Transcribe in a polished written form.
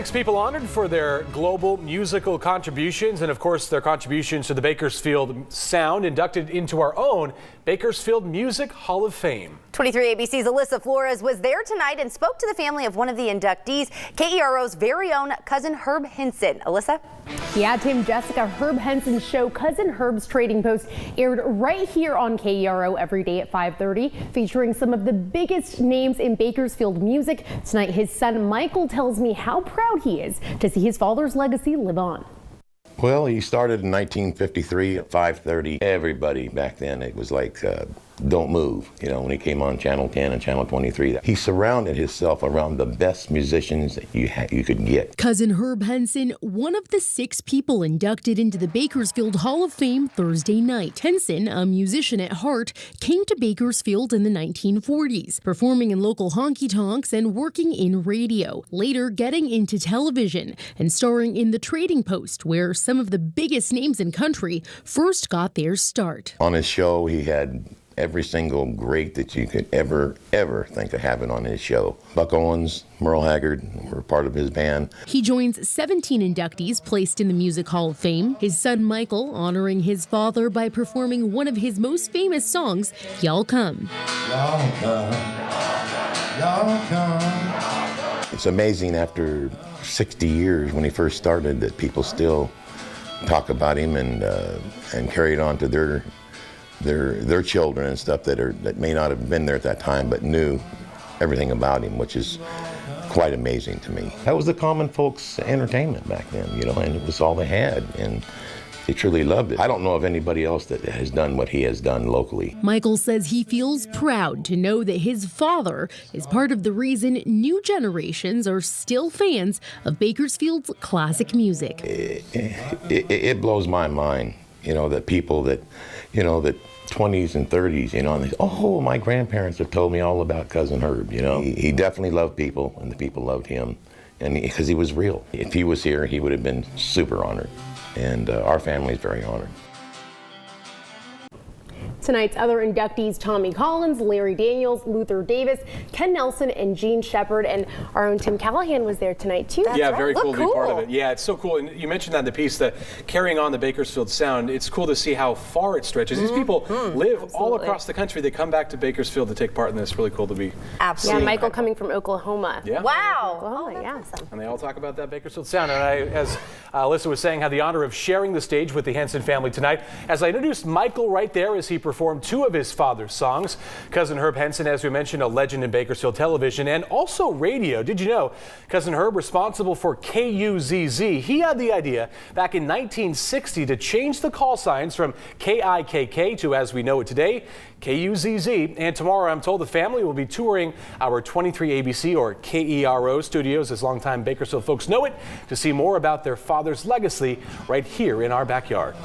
6 people honored for their global musical contributions and, of course, their contributions to the Bakersfield sound, inducted into our own Bakersfield Music Hall of Fame. 23 ABC's Alyssa Flores was there tonight and spoke to the family of one of the inductees, KERO's very own cousin Herb Henson. Alyssa? Yeah, Tim, Jessica, Herb Henson's show Cousin Herb's Trading Post aired right here on KERO every day at 5:30, featuring some of the biggest names in Bakersfield music. Tonight, his son Michael tells me how proud he is to see his father's legacy live on. Well, he started in 1953 at 5:30. Everybody back then, it was like, don't move. You know, when he came on Channel 10 and Channel 23, he surrounded himself around the best musicians that you could get. Cousin Herb Henson, one of the 6 people inducted into the Bakersfield Hall of Fame Thursday night. Henson, a musician at heart, came to Bakersfield in the 1940s, performing in local honky-tonks and working in radio, later getting into television and starring in The Trading Post, where some of the biggest names in country first got their start. On his show, he had every single great that you could ever think of having on his show. Buck Owens, Merle Haggard were part of his band. He joins 17 inductees placed in the Music Hall of Fame. His son Michael honoring his father by performing one of his most famous songs, Y'all Come. Y'all come, y'all come. It's amazing after 60 years when he first started that people still talk about him and carry it on to their children and stuff that may not have been there at that time but knew everything about him, which is quite amazing to me. That was the common folks' entertainment back then, you know, and it was all they had, and they truly loved it. I don't know of anybody else that has done what he has done locally. Michael says he feels proud to know that his father is part of the reason new generations are still fans of Bakersfield's classic music. It blows my mind, you know, that people that, you know, that 20s and 30s, you know, and they say, oh, my grandparents have told me all about Cousin Herb, you know. He definitely loved people, and the people loved him, and because he was real. If he was here, he would have been super honored, and our family is very honored. Tonight's other inductees, Tommy Collins, Larry Daniels, Luther Davis, Ken Nelson, and Gene Shepard, and our own Tim Callahan was there tonight too. Yeah, very cool to be part of it. Yeah, it's so cool. And you mentioned that in the piece, that carrying on the Bakersfield sound, it's cool to see how far it stretches. These people live all across the country. They come back to Bakersfield to take part in this. It's really cool to be. Absolutely. Yeah, Michael coming from Oklahoma. Yeah. Wow. Oklahoma, yeah. Awesome. And they all talk about that Bakersfield sound. And I, as Alyssa was saying, had the honor of sharing the stage with the Henson family tonight. As I introduced Michael right there as he performed 2 of his father's songs. Cousin Herb Henson, as we mentioned, a legend in Bakersfield television and also radio. Did you know Cousin Herb, responsible for KUZZ, he had the idea back in 1960 to change the call signs from KIKK to, as we know it today, KUZZ. And tomorrow, I'm told, the family will be touring our 23 ABC or KERO studios, as longtime Bakersfield folks know it, to see more about their father's legacy right here in our backyard.